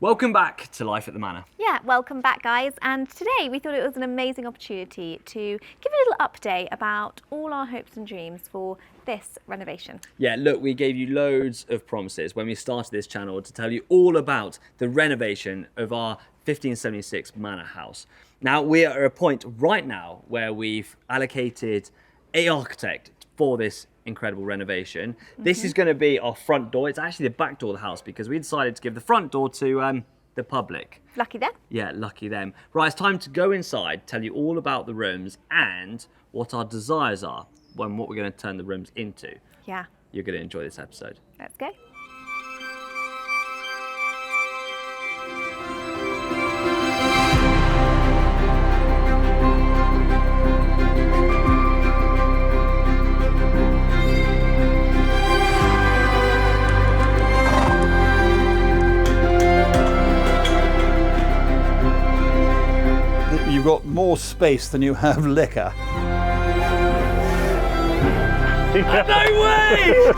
Welcome back to Life at the Manor. Yeah, welcome back guys, and today we thought it was an amazing opportunity to give a little update about all our hopes and dreams for this renovation. Yeah, look, we gave you loads of promises when we started this channel to tell you all about the renovation of our 1576 Manor house. Now, we are at a point right now where we've allocated an architect for this incredible renovation. This is going to be our front door. It's actually the back door of the house because we decided to give the front door to the public. Lucky them. Yeah, lucky them. Right, it's time to go inside, tell you all about the rooms and what our desires are and what we're going to turn the rooms into. Yeah. You're going to enjoy this episode. Let's go. You've got more space than you have liquor. No way!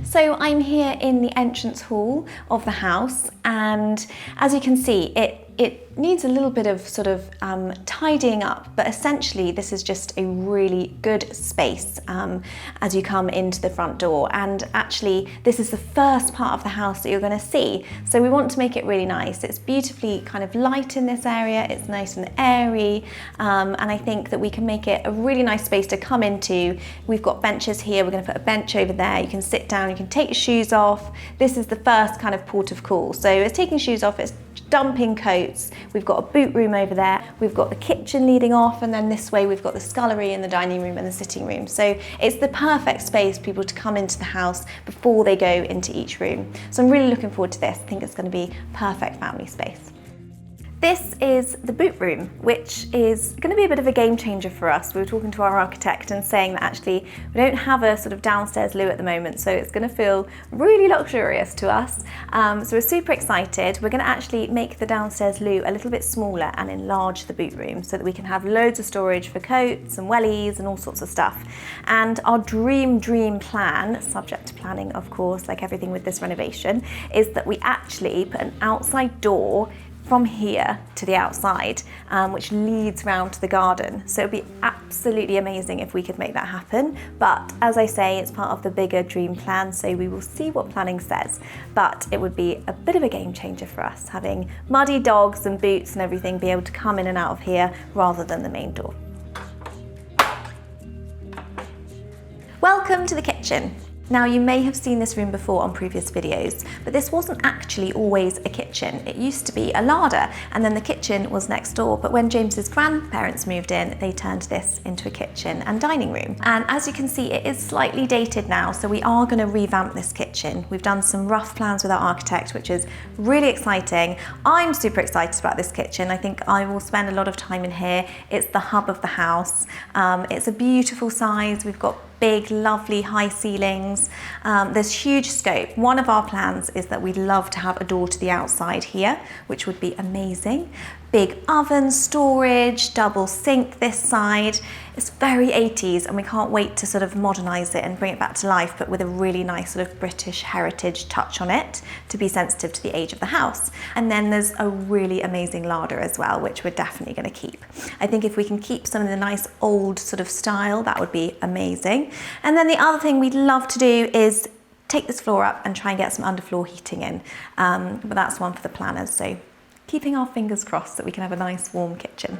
So I'm here in the entrance hall of the house, and as you can see, it needs a little bit of sort of tidying up, but essentially this is just a really good space as you come into the front door. And actually this is the first part of the house that you're going to see, so we want to make it really nice. It's beautifully kind of light in this area, it's nice and airy, and I think that we can make it a really nice space to come into. We've got benches here, we're going to put a bench over there, you can sit down, you can take your shoes off. This is the first kind of port of call, so it's taking shoes off, it's dumping coats. We've got a boot room over there, we've got the kitchen leading off, and then this way we've got the scullery and the dining room and the sitting room. So it's the perfect space for people to come into the house before they go into each room. So I'm really looking forward to this. I think it's going to be perfect family space. This is the boot room, which is going to be a bit of a game changer for us. We were talking to our architect and saying that actually we don't have a sort of downstairs loo at the moment, so it's going to feel really luxurious to us. So we're super excited. We're going to actually make the downstairs loo a little bit smaller and enlarge the boot room so that we can have loads of storage for coats and wellies and all sorts of stuff. And our dream plan, subject to planning of course, like everything with this renovation, is that we actually put an outside door from here to the outside, which leads round to the garden. So it'd be absolutely amazing if we could make that happen. But as I say, it's part of the bigger dream plan, so we will see what planning says. But it would be a bit of a game changer for us, having muddy dogs and boots and everything be able to come in and out of here rather than the main door. Welcome to the kitchen. Now, you may have seen this room before on previous videos, but this wasn't actually always a kitchen. It used to be a larder, and then the kitchen was next door. But when James's grandparents moved in, they turned this into a kitchen and dining room. And as you can see, it is slightly dated now, so we are going to revamp this kitchen. We've done some rough plans with our architect, which is really exciting. I'm super excited about this kitchen. I think I will spend a lot of time in here. It's the hub of the house. It's a beautiful size. We've got big, lovely high ceilings. There's huge scope. One of our plans is that we'd love to have a door to the outside here, which would be amazing. Big oven, storage, double sink this side. It's very 80s, and we can't wait to sort of modernise it and bring it back to life, but with a really nice sort of British heritage touch on it to be sensitive to the age of the house. And then there's a really amazing larder as well, which we're definitely going to keep. I think if we can keep some of the nice old sort of style, that would be amazing. And then the other thing we'd love to do is take this floor up and try and get some underfloor heating in. But that's one for the planners, so keeping our fingers crossed that we can have a nice warm kitchen.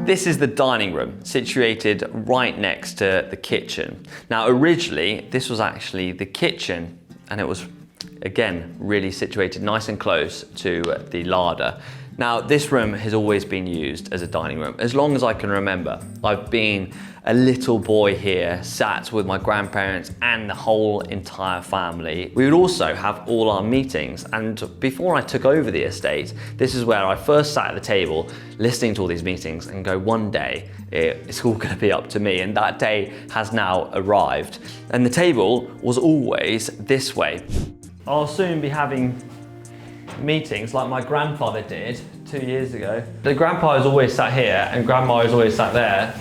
This is the dining room, situated right next to the kitchen. Now, originally, this was actually the kitchen, and it was, again, really situated nice and close to the larder. Now, this room has always been used as a dining room, as long as I can remember. I've been a little boy here, sat with my grandparents and the whole entire family. We would also have all our meetings, and before I took over the estate, this is where I first sat at the table, listening to all these meetings and go, one day, it's all gonna be up to me, and that day has now arrived. And the table was always this way. I'll soon be having meetings like my grandfather did 2 years ago. The grandpa is always sat here and grandma is always sat there.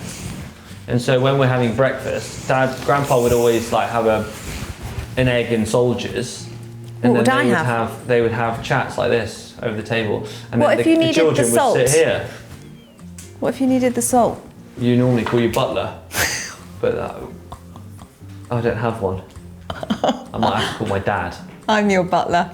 And so when we're having breakfast, grandpa would always like have an egg and soldiers. And what then would I have? They would have chats like this over the table. And What then if you needed the children salt? would sit here. What if you needed the salt? You normally call you butler, but I don't have one. I might have to call my dad. I'm your butler.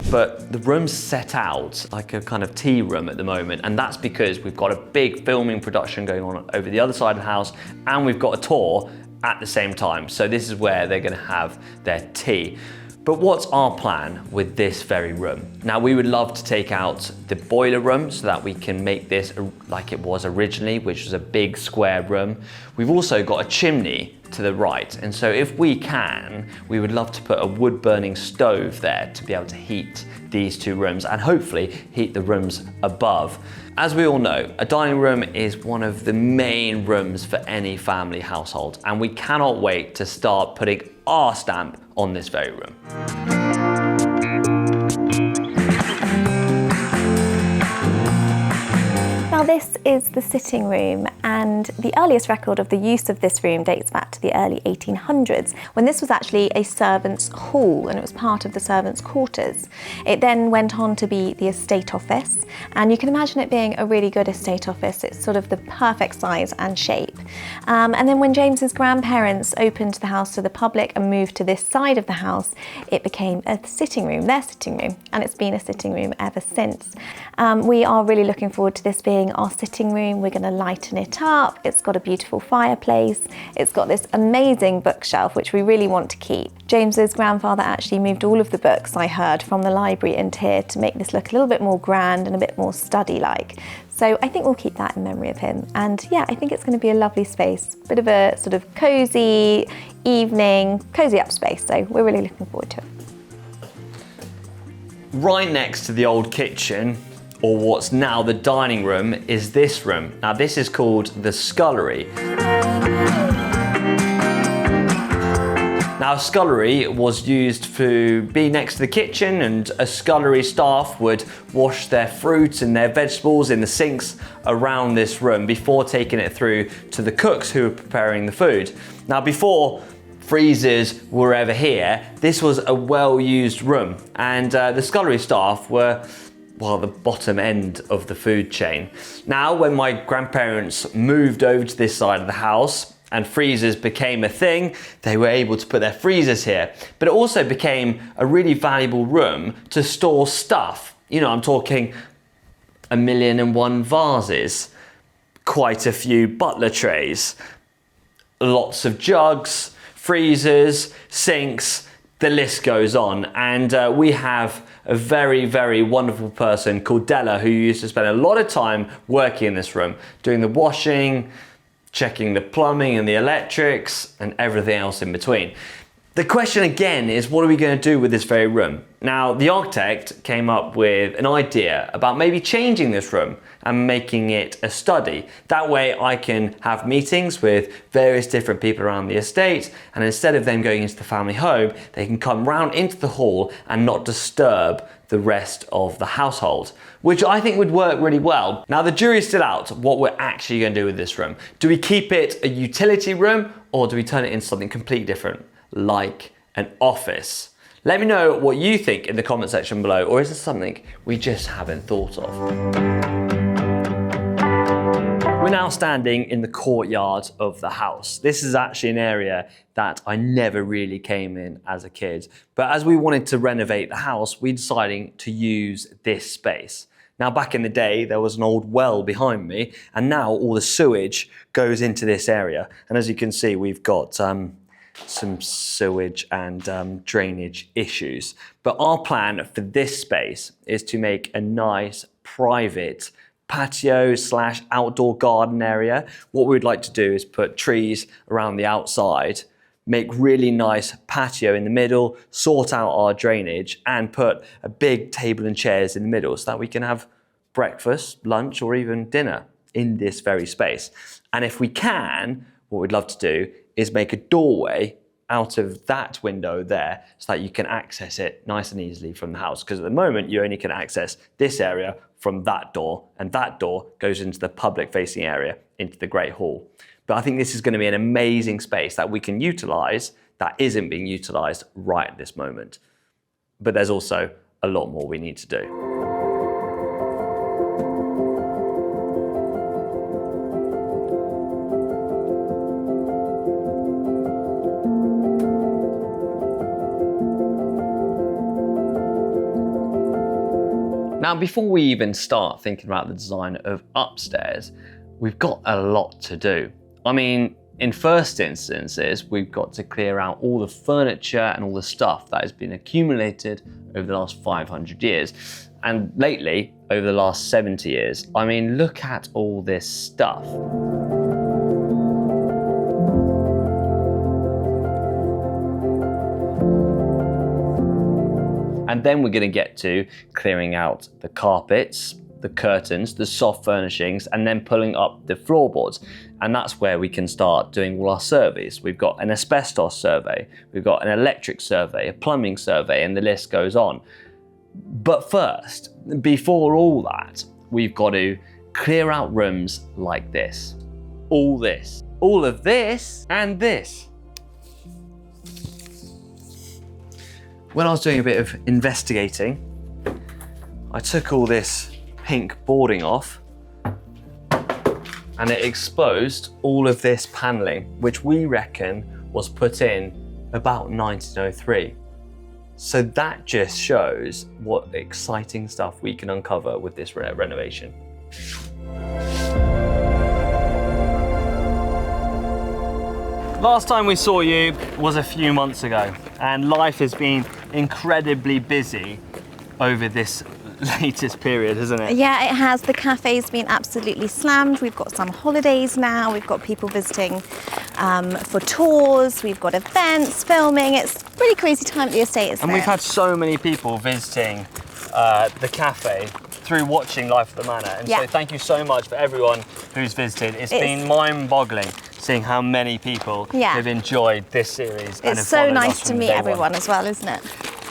But the room's set out like a kind of tea room at the moment, and that's because we've got a big filming production going on over the other side of the house, and we've got a tour at the same time. So this is where they're gonna have their tea. But what's our plan with this very room? Now, we would love to take out the boiler room so that we can make this like it was originally, which was a big square room. We've also got a chimney to the right, and so if we can, we would love to put a wood burning stove there to be able to heat these two rooms and hopefully heat the rooms above. As we all know, a dining room is one of the main rooms for any family household, and we cannot wait to start putting our stamp on this very room. Now this is the sitting room, and the earliest record of the use of this room dates back to the early 1800s, when this was actually a servants' hall and it was part of the servants' quarters. It then went on to be the estate office, and you can imagine it being a really good estate office. It's sort of the perfect size and shape. And then when James's grandparents opened the house to the public and moved to this side of the house, it became a sitting room, their sitting room, and it's been a sitting room ever since. We are really looking forward to this being our sitting room. We're going to lighten it up. It's got a beautiful fireplace. It's got this amazing bookshelf, which we really want to keep. James's grandfather actually moved all of the books, I heard, from the library into here to make this look a little bit more grand and a bit more study-like. So I think we'll keep that in memory of him. And yeah, I think it's going to be a lovely space. Bit of a sort of cozy evening, cozy up space. So we're really looking forward to it. Right next to the old kitchen, or what's now the dining room, is this room. Now this is called the scullery. Now, a scullery was used to be next to the kitchen, and a scullery staff would wash their fruit and their vegetables in the sinks around this room before taking it through to the cooks who were preparing the food. Now, before freezers were ever here, this was a well-used room, and the scullery staff were, well, the bottom end of the food chain. Now, when my grandparents moved over to this side of the house and freezers became a thing, they were able to put their freezers here. But it also became a really valuable room to store stuff. You know, I'm talking 1,000,001 vases, quite a few butler trays, lots of jugs, freezers, sinks, the list goes on. And we have a very, very wonderful person called Della who used to spend a lot of time working in this room, doing the washing, checking the plumbing and the electrics and everything else in between. The question again is, what are we going to do with this very room? Now, the architect came up with an idea about maybe changing this room and making it a study. That way I can have meetings with various different people around the estate, and instead of them going into the family home, they can come round into the hall and not disturb the rest of the household, which I think would work really well. Now, the jury's still out what we're actually going to do with this room. Do we keep it a utility room, or do we turn it into something completely different, like an office? Let me know what you think in the comment section below, or is this something we just haven't thought of? We're now standing in the courtyard of the house. This is actually an area that I never really came in as a kid. But as we wanted to renovate the house, we decided to use this space. Now, back in the day, there was an old well behind me, and now all the sewage goes into this area. And as you can see, we've got some sewage and drainage issues. But our plan for this space is to make a nice private patio / outdoor garden area. What we'd like to do is put trees around the outside, make really nice patio in the middle, sort out our drainage, and put a big table and chairs in the middle so that we can have breakfast, lunch, or even dinner in this very space. And if we can, what we'd love to do is make a doorway out of that window there so that you can access it nice and easily from the house. Because at the moment, you only can access this area from that door, and that door goes into the public facing area, into the Great Hall. But I think this is going to be an amazing space that we can utilize that isn't being utilized right at this moment. But there's also a lot more we need to do. Now, before we even start thinking about the design of upstairs, we've got a lot to do. I mean, in first instances, we've got to clear out all the furniture and all the stuff that has been accumulated over the last 500 years. And lately, over the last 70 years. I mean, look at all this stuff. And then we're going to get to clearing out the carpets, the curtains, the soft furnishings, and then pulling up the floorboards. And that's where we can start doing all our surveys. We've got an asbestos survey, we've got an electric survey, a plumbing survey, and the list goes on. But first, before all that, we've got to clear out rooms like this. All of this, and this. When I was doing a bit of investigating, I took all this pink boarding off and it exposed all of this paneling, which we reckon was put in about 1903. So that just shows what exciting stuff we can uncover with this renovation. Last time we saw you was a few months ago, and life has been incredibly busy over this latest period, hasn't it? Yeah, it has. The cafe's been absolutely slammed. We've got some holidays now. We've got people visiting for tours. We've got events, filming. It's a pretty crazy time at the estate, isn't it? And we've had so many people visiting the cafe through watching Life at the Manor. And so thank you so much for everyone who's visited. It's been mind-boggling seeing how many people have enjoyed this series. It's so nice to meet everyone as well, isn't it?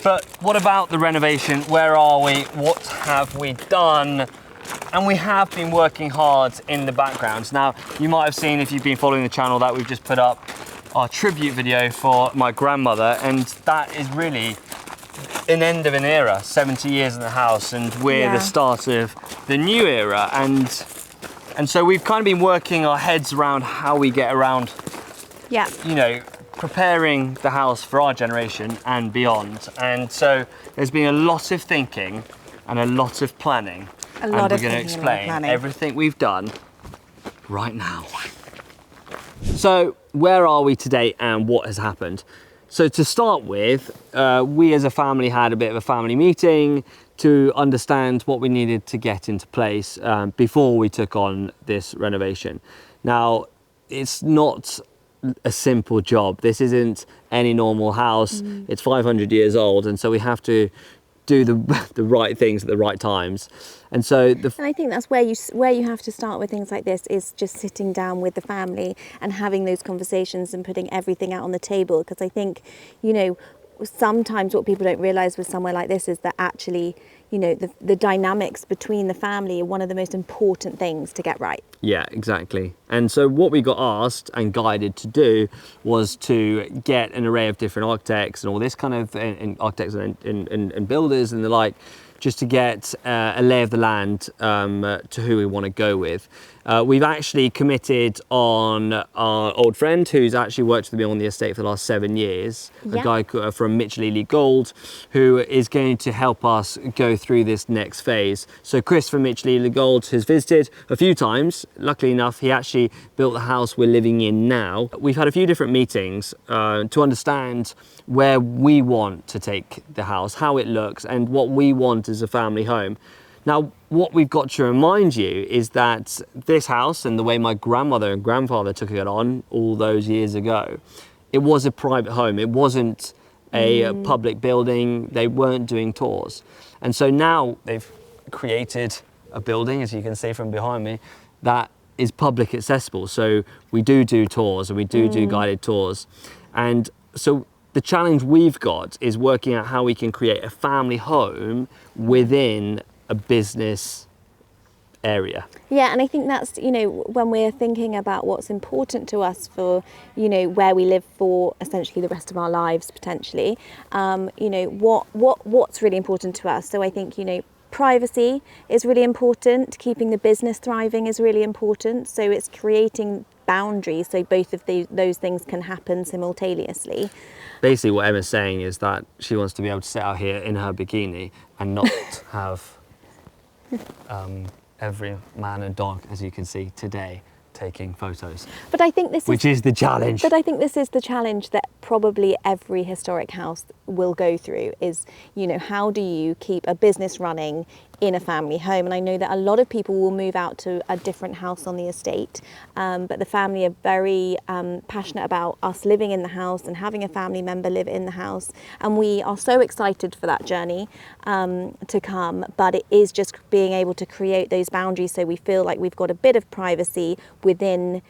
But what about the renovation? Where are we? What have we done? And we have been working hard in the background. Now, you might have seen, if you've been following the channel, that we've just put up our tribute video for my grandmother, and that is really an end of an era, 70 years in the house, and we're the start of the new era. And so we've kind of been working our heads around how we get around, you know, preparing the house for our generation and beyond. And so there's been a lot of thinking and a lot of planning. And we're going to explain everything we've done right now. So where are we today and what has happened? So to start with, we as a family had a bit of a family meeting to understand what we needed to get into place before we took on this renovation. Now, it's not a simple job. This isn't any normal house. It's 500 years old, and so we have to do the right things at the right times. And so and I think that's where you have to start with things like this, is just sitting down with the family and having those conversations and putting everything out on the table. Because I think, you know, sometimes what people don't realise with somewhere like this is that actually, you know, the dynamics between the family are one of the most important things to get right. Yeah, exactly. And so what we got asked and guided to do was to get an array of different architects and all this kind of, and architects and builders and the like, just to get a lay of the land to who we want to go with. We've actually committed on our old friend who's actually worked with me on the estate for the last 7 years, a guy from Mitchell Ely Gold, who is going to help us go through this next phase. So Chris from Mitchell Ely Gold has visited a few times. Luckily enough, he actually built the house we're living in now. We've had a few different meetings to understand where we want to take the house, how it looks, and what we want as a family home. Now, what we've got to remind you is that this house and the way my grandmother and grandfather took it on all those years ago, it was a private home. It wasn't a public building. They weren't doing tours. And so now they've created a building, as you can see from behind me, that is public accessible. So we do tours, and we do guided tours. And so the challenge we've got is working out how we can create a family home within a business area. Yeah, and I think that's, you know, when we're thinking about what's important to us for, you know, where we live for essentially the rest of our lives potentially, you know, what's really important to us. So I think, you know, privacy is really important. Keeping the business thriving is really important. So it's creating boundaries so both of those things can happen simultaneously. Basically, what Emma's saying is that she wants to be able to sit out here in her bikini and not have every man and dog, as you can see today, taking photos. But I think which is the challenge. But I think this is the challenge that probably every historic house will go through is, you know, how do you keep a business running in a family home? And I know that a lot of people will move out to a different house on the estate, but the family are very passionate about us living in the house and having a family member live in the house. And we are so excited for that journey to come, but it is just being able to create those boundaries so we feel like we've got a bit of privacy within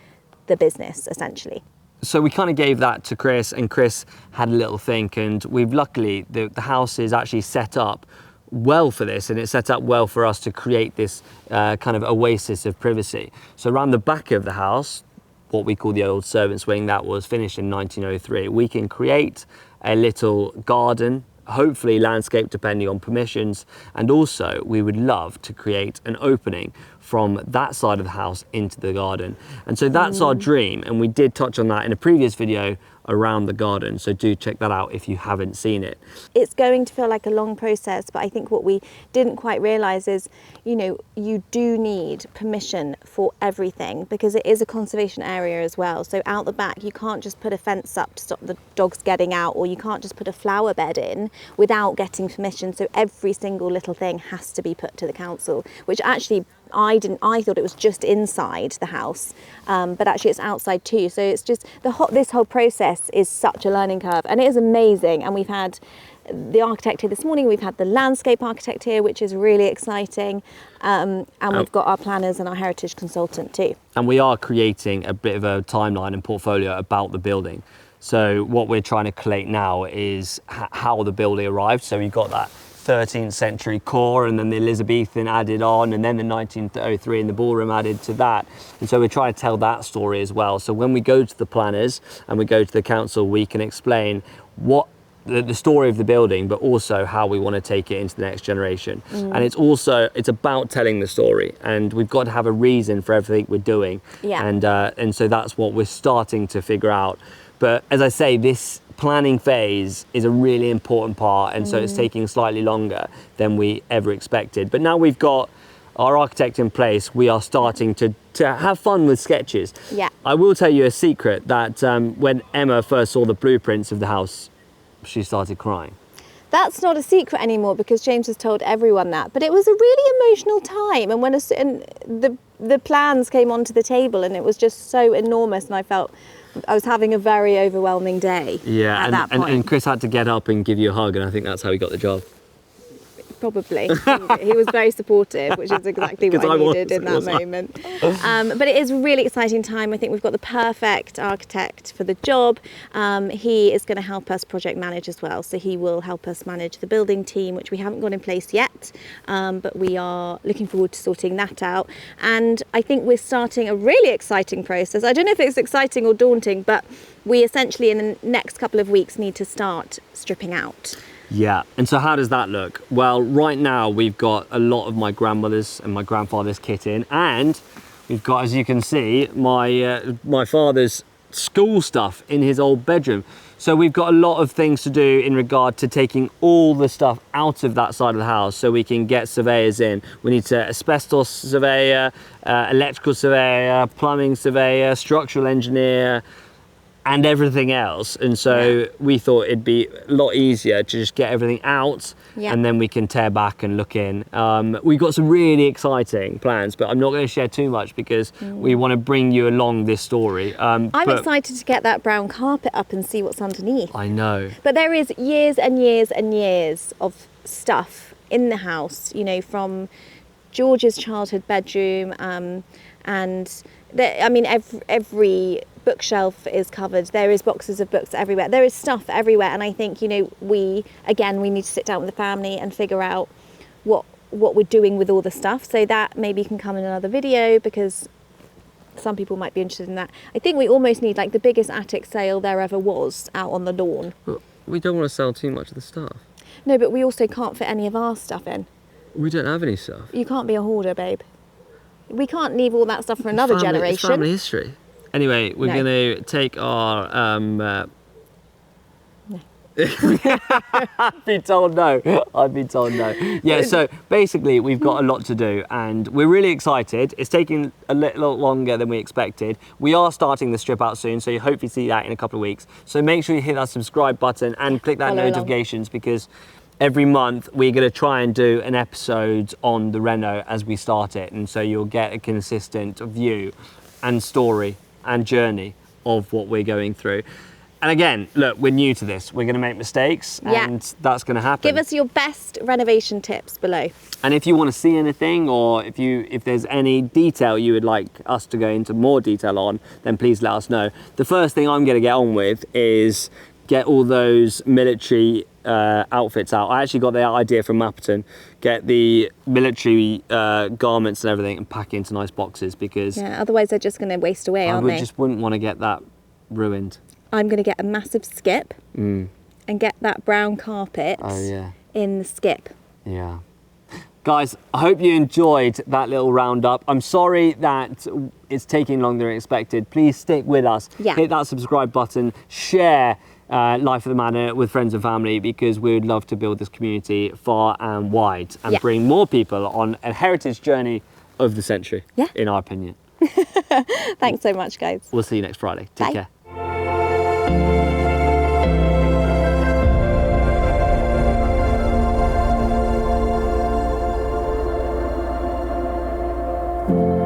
the business, essentially. So we kind of gave that to Chris, and Chris had a little think, and we've luckily, the house is actually set up well for this, and it's set up well for us to create this kind of oasis of privacy. So around the back of the house, what we call the old servants' wing, that was finished in 1903, we can create a little garden, hopefully landscape depending on permissions, and also we would love to create an opening from that side of the house into the garden. And so that's our dream, and we did touch on that in a previous video around the garden, so do check that out if you haven't seen it. It's going to feel like a long process, but I think what we didn't quite realise is, you know, you do need permission for everything because it is a conservation area as well. So out the back, you can't just put a fence up to stop the dogs getting out, or you can't just put a flower bed in without getting permission. So every single little thing has to be put to the council, which actually I thought it was just inside the house, but actually it's outside too. So it's just this whole process is such a learning curve, and it is amazing. And we've had the architect here this morning, we've had the landscape architect here, which is really exciting, and we've got our planners and our heritage consultant too. And we are creating a bit of a timeline and portfolio about the building. So what we're trying to collate now is how the building arrived. So we've got that 13th century core, and then the Elizabethan added on, and then the 1903 and the ballroom added to that. And so we're trying to tell that story as well. So when we go to the planners and we go to the council, we can explain what the story of the building, but also how we want to take it into the next generation. And it's about telling the story, and we've got to have a reason for everything we're doing. And so that's what we're starting to figure out. But as I say, this planning phase is a really important part, and so it's taking slightly longer than we ever expected. But now we've got our architect in place, we are starting to have fun with sketches. I will tell you a secret that when Emma first saw the blueprints of the house, she started crying. That's not a secret anymore because James has told everyone that, but it was a really emotional time. And when the plans came onto the table, and it was just so enormous, and I felt I was having a very overwhelming day. Yeah, at that point. And Chris had to get up and give you a hug, and I think that's how he got the job. Probably. He was very supportive, which is exactly what I needed in that moment. But it is a really exciting time. I think we've got the perfect architect for the job. He is going to help us project manage as well. So he will help us manage the building team, which we haven't got in place yet. But we are looking forward to sorting that out. And I think we're starting a really exciting process. I don't know if it's exciting or daunting, but we essentially in the next couple of weeks need to start stripping out. Yeah, and so how does that look? Well, right now we've got a lot of my grandmother's and my grandfather's kit in, and we've got, as you can see, my father's school stuff in his old bedroom. So we've got a lot of things to do in regard to taking all the stuff out of that side of the house so we can get surveyors in. We need to asbestos surveyor, electrical surveyor, plumbing surveyor, structural engineer, and everything else. And so we thought it'd be a lot easier to just get everything out and then we can tear back and look in. We've got some really exciting plans, but I'm not going to share too much because we want to bring you along this story. I'm excited to get that brown carpet up and see what's underneath. I know. But there is years and years and years of stuff in the house, you know, from George's childhood bedroom, and every bookshelf is covered. There is boxes of books everywhere. There is stuff everywhere, and I think, you know, we need to sit down with the family and figure out what we're doing with all the stuff. So that maybe can come in another video because some people might be interested in that. I think we almost need like the biggest attic sale there ever was out on the lawn. But we don't want to sell too much of the stuff. No, but we also can't fit any of our stuff in. We don't have any stuff. You can't be a hoarder, babe. We can't leave all that stuff for another generation. It's family history. Anyway, we're going to take our... I've been told no. Yeah, so basically we've got a lot to do and we're really excited. It's taking a little longer than we expected. We are starting the strip out soon, so you hopefully see that in a couple of weeks. So make sure you hit that subscribe button and click that Follow notifications because every month we're going to try and do an episode on the reno as we start it, and so you'll get a consistent view and story and journey of what we're going through. And again, look, we're new to this. We're going to make mistakes and that's going to happen. Give us your best renovation tips below. And if you want to see anything or if there's any detail you would like us to go into more detail on, then please let us know. The first thing I'm going to get on with is get all those military outfits out. I actually got the idea from Mapperton. Get the military garments and everything and pack it into nice boxes because... Yeah, otherwise they're just going to waste away, aren't they? I just wouldn't want to get that ruined. I'm going to get a massive skip and get that brown carpet in the skip. Yeah. Guys, I hope you enjoyed that little roundup. I'm sorry that it's taking longer than expected. Please stick with us. Yeah. Hit that subscribe button. Share Life of the Manor with friends and family because we would love to build this community far and wide and bring more people on a heritage journey of the century, in our opinion. Thanks so much, guys. We'll see you next Friday. Take care. Bye.